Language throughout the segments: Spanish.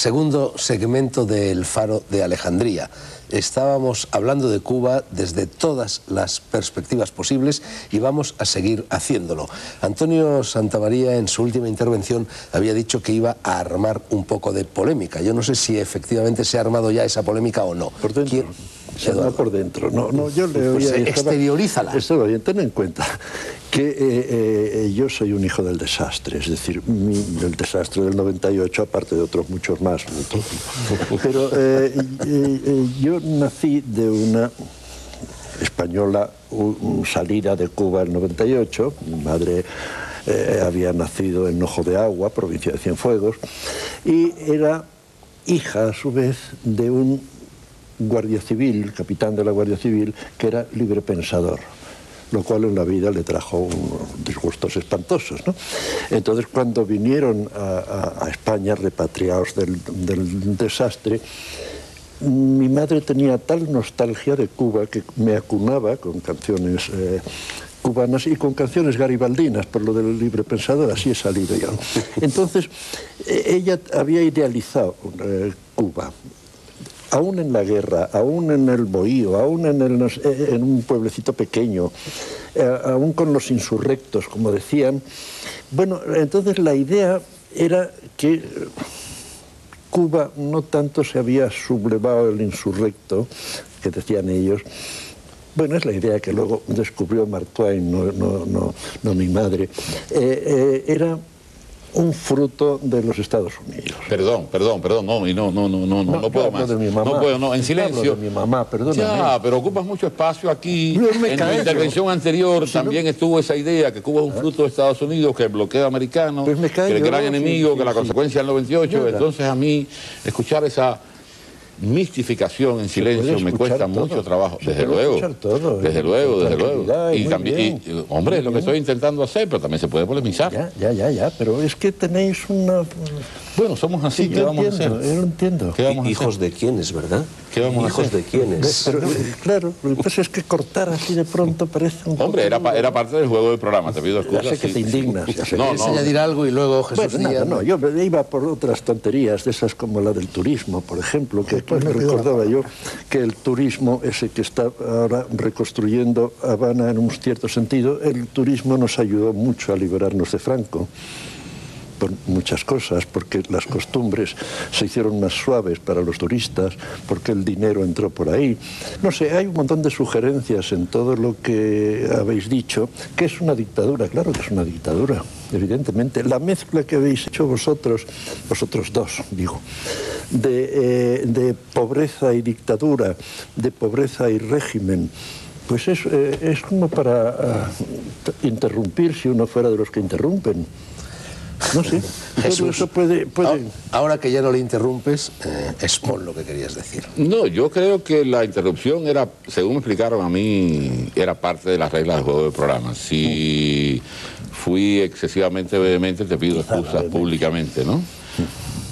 segundo segmento del Faro de Alejandría. Estábamos hablando de Cuba desde todas las perspectivas posibles y vamos a seguir haciéndolo. Antonio Santamaría en su última intervención había dicho que iba a armar un poco de polémica. Yo no sé si efectivamente se ha armado ya esa polémica o no. Por dentro. No por dentro. No, yo le pues oía, exteriorízala. Estaba bien, ten en cuenta que yo soy un hijo del desastre, es decir, el desastre del 98, aparte de otros muchos más. Pero yo nací de una española salida de Cuba en el 98, mi madre había nacido en Ojo de Agua, provincia de Cienfuegos, y era hija a su vez de un guardia civil, capitán de la Guardia Civil, que era librepensador, lo cual en la vida le trajo unos disgustos espantosos, ¿no? Entonces, cuando vinieron a España, repatriados del desastre, mi madre tenía tal nostalgia de Cuba que me acunaba con canciones cubanas y con canciones garibaldinas, por lo del librepensador, así he salido yo. Entonces, ella había idealizado Cuba. Aún en la guerra, aún en el bohío, aún en un pueblecito pequeño, aún con los insurrectos, como decían. Bueno, entonces la idea era que Cuba no tanto se había sublevado el insurrecto, que decían ellos. Bueno, es la idea que luego descubrió Mark Twain, no mi madre. Era un fruto de los Estados Unidos. Perdón, no puedo más. De mi mamá. No puedo, no, en silencio. De mi mamá, perdóname. Ya, pero ocupas mucho espacio aquí. En la intervención anterior también estuvo esa idea que Cuba es un fruto de Estados Unidos, que el bloqueo americano, pues que el gran enemigo, que la consecuencia del 98. Entonces a mí escuchar esa mistificación en silencio me cuesta mucho trabajo. Desde luego, desde luego. Y también, hombre, es lo que estoy intentando hacer, pero también se puede polemizar. Ya, pero es que tenéis una... Bueno, somos así, ¿qué vamos a hacer? Yo lo entiendo. ¿Hijos de quiénes, verdad? ¿Qué vamos a hacer? ¿Hijos de quiénes? Pero, claro, pues es que cortar así de pronto parece un... Hombre, era parte del juego del programa, te pido excusas. Ya sé que te indignas. ¿Quieres añadir algo y luego Jesús Díaz? No, yo iba por otras tonterías, de esas como la del turismo, por ejemplo, que me recordaba yo que el turismo, ese que está ahora reconstruyendo Habana en un cierto sentido, el turismo nos ayudó mucho a liberarnos de Franco. Por muchas cosas, porque las costumbres se hicieron más suaves para los turistas, porque el dinero entró por ahí. No sé, hay un montón de sugerencias en todo lo que habéis dicho, que es una dictadura, claro que es una dictadura, evidentemente. La mezcla que habéis hecho vosotros dos, digo, de pobreza y dictadura, de pobreza y régimen, pues es como para interrumpir si uno fuera de los que interrumpen. No sé, Jesús, eso puede... Ahora que ya no le interrumpes, expon lo que querías decir. No, yo creo que la interrupción era, según me explicaron a mí, era parte de las reglas del juego del programa. Si fui excesivamente vehemente, te pido excusas públicamente, ¿no?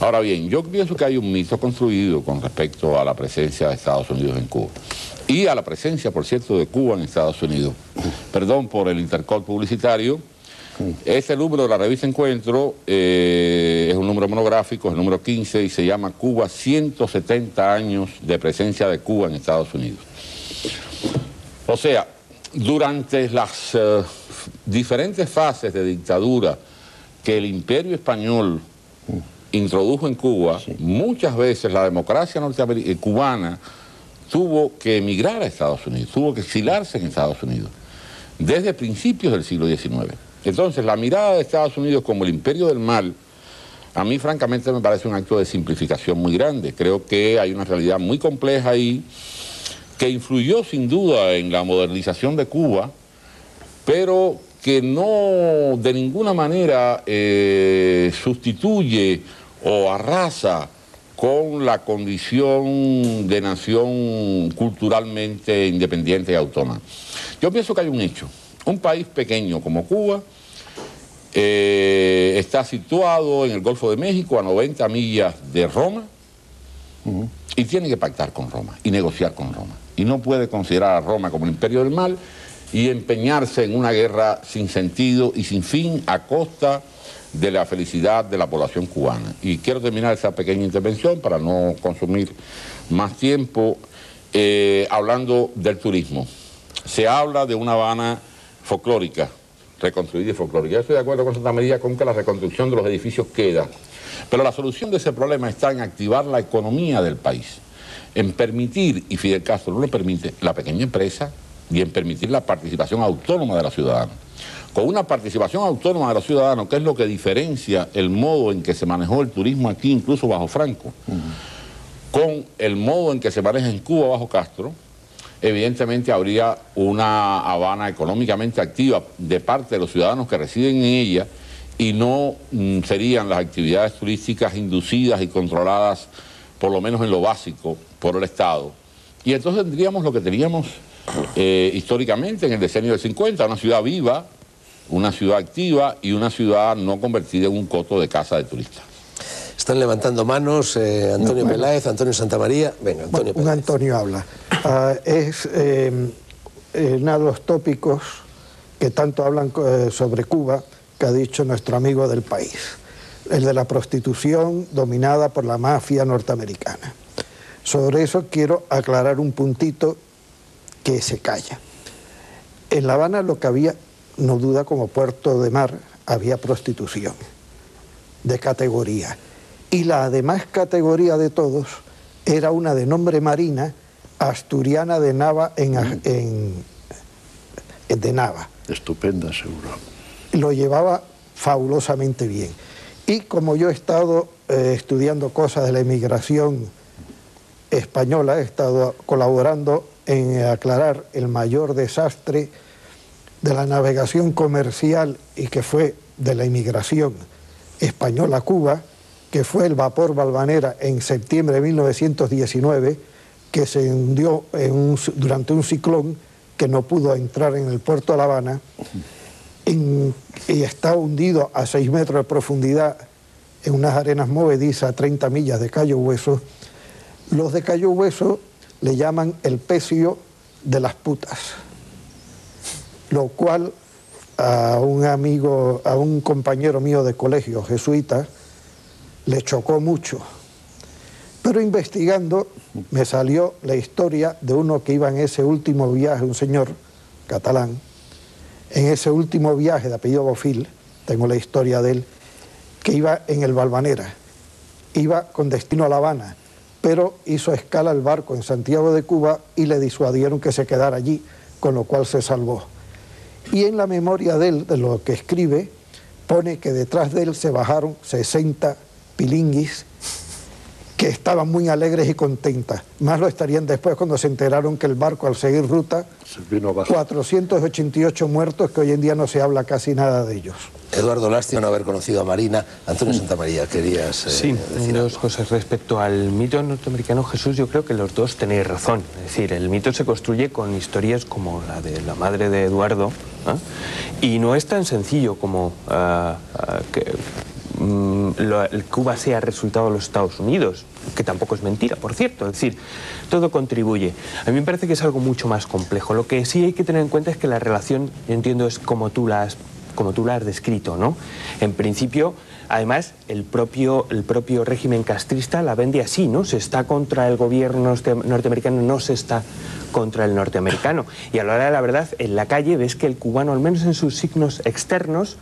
Ahora bien, yo pienso que hay un mito construido con respecto a la presencia de Estados Unidos en Cuba. Y a la presencia, por cierto, de Cuba en Estados Unidos. Perdón por el intercol publicitario. Este número de la revista Encuentro es un número monográfico, es el número 15 y se llama Cuba, 170 años de presencia de Cuba en Estados Unidos. O sea, durante las diferentes fases de dictadura que el Imperio Español introdujo en Cuba, muchas veces la democracia cubana tuvo que emigrar a Estados Unidos, tuvo que exilarse en Estados Unidos, desde principios del siglo XIX. Entonces, la mirada de Estados Unidos como el imperio del mal, a mí francamente me parece un acto de simplificación muy grande. Creo que hay una realidad muy compleja ahí, que influyó sin duda en la modernización de Cuba, pero que no de ninguna manera sustituye o arrasa con la condición de nación culturalmente independiente y autónoma. Yo pienso que hay un hecho. Un país pequeño como Cuba está situado en el Golfo de México a 90 millas de Roma y tiene que pactar con Roma y negociar con Roma. Y no puede considerar a Roma como el imperio del mal y empeñarse en una guerra sin sentido y sin fin a costa de la felicidad de la población cubana. Y quiero terminar esa pequeña intervención para no consumir más tiempo hablando del turismo. Se habla de una Habana folclórica, reconstruida y folclórica. Yo estoy de acuerdo con Santamaría con que la reconstrucción de los edificios queda, pero la solución de ese problema está en activar la economía del país, en permitir, y Fidel Castro no lo permite, la pequeña empresa y en permitir la participación autónoma de los ciudadanos. Con una participación autónoma de los ciudadanos, que es lo que diferencia el modo en que se manejó el turismo aquí, incluso bajo Franco, con el modo en que se maneja en Cuba bajo Castro, evidentemente habría una Habana económicamente activa de parte de los ciudadanos que residen en ella y no serían las actividades turísticas inducidas y controladas, por lo menos en lo básico, por el Estado. Y entonces tendríamos lo que teníamos históricamente en el decenio del 50, una ciudad viva, una ciudad activa y una ciudad no convertida en un coto de casa de turistas. Están levantando manos, Antonio Peláez, Antonio Santamaría. Venga, Antonio Peláez. Un Antonio habla. Es uno de los tópicos que tanto hablan sobre Cuba, que ha dicho nuestro amigo del país, el de la prostitución dominada por la mafia norteamericana. Sobre eso quiero aclarar un puntito que se calla. En La Habana lo que había, no duda como puerto de mar, había prostitución de categoría. Y la además categoría de todos era una de nombre Marina, asturiana de Nava de Nava. Estupenda, seguro. Lo llevaba fabulosamente bien. Y como yo he estado estudiando cosas de la inmigración española, he estado colaborando en aclarar el mayor desastre de la navegación comercial y que fue de la inmigración española a Cuba, que fue el vapor Valvanera en septiembre de 1919, que se hundió durante un ciclón que no pudo entrar en el puerto de La Habana y está hundido a 6 metros de profundidad en unas arenas movedizas a 30 millas de Cayo Hueso. Los de Cayo Hueso le llaman el pecio de las putas, lo cual a un compañero mío de colegio jesuita le chocó mucho. Pero investigando me salió la historia de uno que iba en ese último viaje, un señor catalán, en ese último viaje de apellido Bofill, tengo la historia de él, que iba en el Valvanera, iba con destino a La Habana, pero hizo escala el barco en Santiago de Cuba y le disuadieron que se quedara allí, con lo cual se salvó. Y en la memoria de él, de lo que escribe, pone que detrás de él se bajaron 60 pilinguis que estaban muy alegres y contentas. Más lo estarían después cuando se enteraron que el barco, al seguir ruta, 488 muertos, que hoy en día no se habla casi nada de ellos. Eduardo, lástima no haber conocido a Marina. Antonio Santamaría, querías decir dos cosas. Respecto al mito norteamericano Jesús, yo creo que los dos tenéis razón. Es decir, el mito se construye con historias como la de la madre de Eduardo, y no es tan sencillo como que Cuba sea resultado de los Estados Unidos, que tampoco es mentira, por cierto. Es decir, todo contribuye. A mí me parece que es algo mucho más complejo. Lo que sí hay que tener en cuenta es que la relación, yo entiendo, es como tú la has descrito, ¿no? En principio, además, el propio régimen castrista la vende así, ¿no? Se está contra el gobierno norteamericano, no se está contra el norteamericano. Y a la hora de la verdad, en la calle ves que el cubano, al menos en sus signos externos,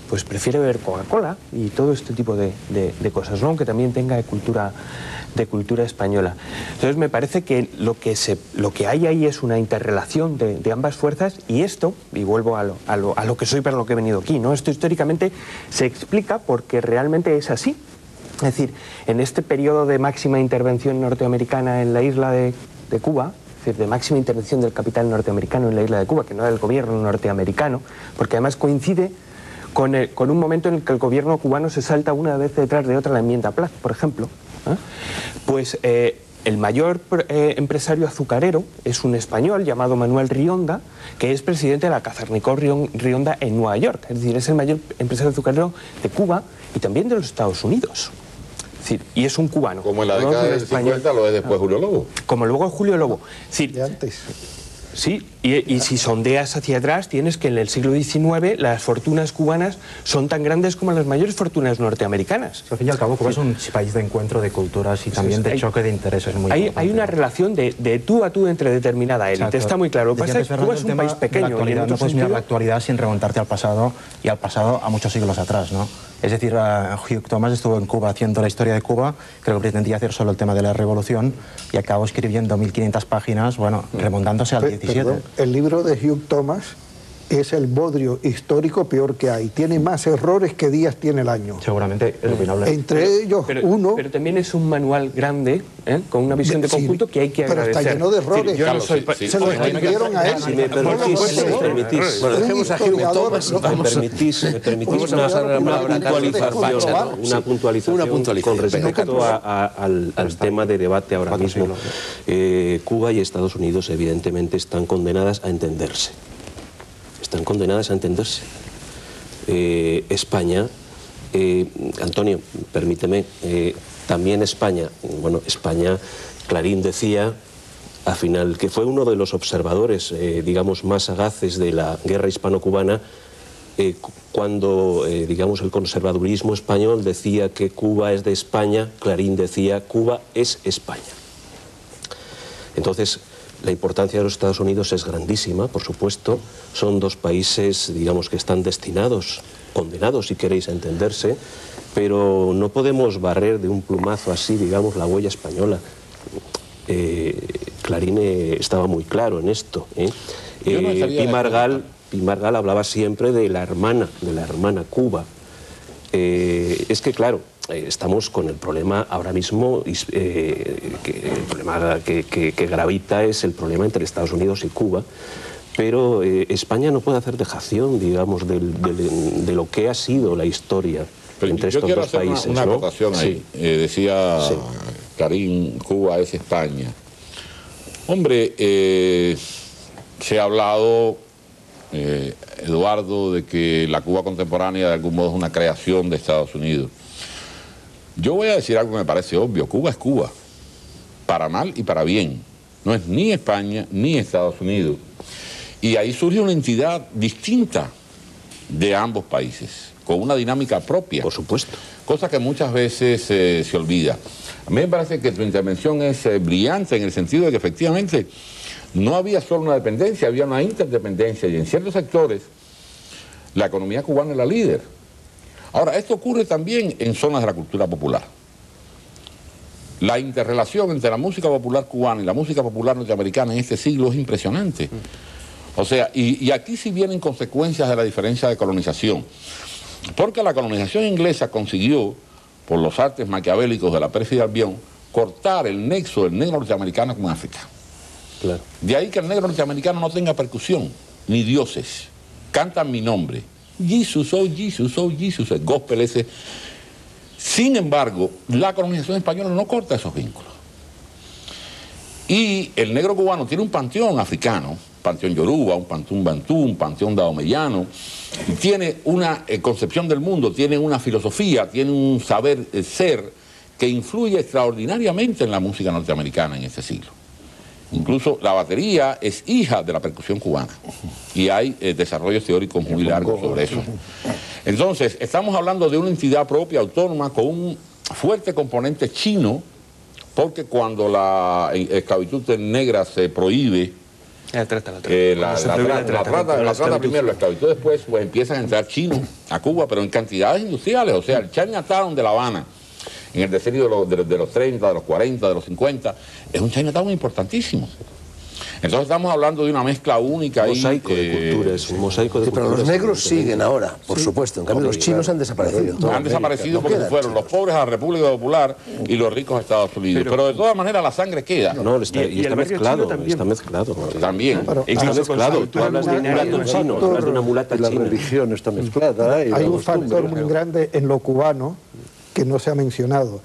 pues prefiere beber Coca-Cola y todo este tipo de cosas, ¿no? Aunque también tenga de cultura española. Entonces me parece que lo que hay ahí es una interrelación de ambas fuerzas, y esto, y vuelvo a lo que soy para lo que he venido aquí, ¿no? Esto históricamente se explica porque realmente es así. Es decir, en este periodo de máxima intervención norteamericana en la isla de Cuba, es decir, de máxima intervención del capital norteamericano en la isla de Cuba, que no era del gobierno norteamericano, porque además coincide con un momento en el que el gobierno cubano se salta una vez detrás de otra la enmienda Plath, por ejemplo, pues el mayor empresario azucarero es un español llamado Manuel Rionda, que es presidente de la Cazarnicol Rionda en Nueva York. Es decir, es el mayor empresario azucarero de Cuba y también de los Estados Unidos. Es decir, y es un cubano. Como en la década del 50 lo es después Julio Lobo. Como luego Julio Lobo. Es decir, Y antes. Sí, y si sondeas hacia atrás, tienes que en el siglo XIX las fortunas cubanas son tan grandes como las mayores fortunas norteamericanas. Al fin y al cabo, Cuba es un país de encuentro de culturas y también de choque de intereses muy importante. Hay una relación de tú a tú entre determinada élite, Exacto. está muy claro. Lo que pasa es que Cuba es un país pequeño. Y no puedes mirar la actualidad sin remontarte al pasado y al pasado a muchos siglos atrás, ¿no? Es decir, Hugh Thomas estuvo en Cuba haciendo la historia de Cuba, creo que pretendía hacer solo el tema de la revolución y acabó escribiendo 1500 páginas, bueno, remontándose al 17. Perdón, el libro de Hugh Thomas es el bodrio histórico peor que hay. Tiene más errores que días tiene el año. Seguramente es opinable. Entre ellos, uno... Pero también es un manual grande, con una visión de conjunto que hay que agradecer. Pero está lleno de errores. Yo no soy... Se lo escribieron a él. Si me permitís, bueno, dejemos a Hugh Thomas. me permitís una puntualización con respecto al tema de debate ahora mismo. Cuba y Estados Unidos evidentemente están condenadas a entenderse. Están condenadas a entenderse. España, Antonio, permíteme, también España, bueno, España, Clarín decía, al final, que fue uno de los observadores, digamos, más sagaces de la guerra hispano-cubana, cuando, digamos, el conservadurismo español decía que Cuba es de España, Clarín decía, Cuba es España. Entonces, la importancia de los Estados Unidos es grandísima, por supuesto. Son dos países, digamos, que están destinados, condenados, si queréis, a entenderse, pero no podemos barrer de un plumazo así, digamos, la huella española. Clarín estaba muy claro en esto. Pi Margall hablaba siempre de la hermana Cuba. Es que, claro, estamos con el problema ahora mismo, el problema que gravita es el problema entre Estados Unidos y Cuba, pero España no puede hacer dejación, digamos, de lo que ha sido la historia entre estos dos países. Una acotación ahí. Sí. Decía sí. Clarín, Cuba es España. Hombre, se ha hablado, Eduardo, de que la Cuba contemporánea de algún modo es una creación de Estados Unidos. Yo voy a decir algo que me parece obvio. Cuba es Cuba, para mal y para bien. No es ni España ni Estados Unidos. Y ahí surge una entidad distinta de ambos países, con una dinámica propia. Por supuesto. Cosa que muchas veces se olvida. A mí me parece que tu intervención es brillante en el sentido de que efectivamente no había solo una dependencia, había una interdependencia y en ciertos sectores la economía cubana es la líder. Ahora, esto ocurre también en zonas de la cultura popular. La interrelación entre la música popular cubana y la música popular norteamericana en este siglo es impresionante. O sea, y aquí sí vienen consecuencias de la diferencia de colonización. Porque la colonización inglesa consiguió, por los artes maquiavélicos de la pérfida Albión, cortar el nexo del negro norteamericano con África. Claro. De ahí que el negro norteamericano no tenga percusión, ni dioses. Cantan mi nombre. Jesus, oh Jesus, oh Jesus, el gospel ese. Sin embargo, la colonización española no corta esos vínculos. Y el negro cubano tiene un panteón africano, un panteón yoruba, un panteón bantú, un panteón daomeyano, y tiene una concepción del mundo, tiene una filosofía, tiene un saber ser que influye extraordinariamente en la música norteamericana en este siglo. Incluso la batería es hija de la percusión cubana y hay desarrollos teóricos muy largos sobre eso. Entonces, estamos hablando de una entidad propia, autónoma, con un fuerte componente chino, porque cuando la esclavitud negra se prohíbe, la trata primero, la esclavitud después, pues empiezan a entrar chinos a Cuba, pero en cantidades industriales, o sea, el Chinatown de La Habana, en el decenio de los 30, de los 40, de los 50, es un Chinatown importantísimo. Entonces estamos hablando de una mezcla única. Un mosaico de culturas, un mosaico de culturas. Pero los negros siguen ahora, por supuesto. En cambio, los chinos han desaparecido. Han desaparecido porque fueron los pobres a la República Popular y los ricos a Estados Unidos. Pero de todas maneras la sangre queda. No, está mezclado. Está mezclado. También. Está mezclado. Tú hablas de un mulato chino, hablas de una mulata china. La religión está mezclada. Hay un factor muy grande en lo cubano que no se ha mencionado.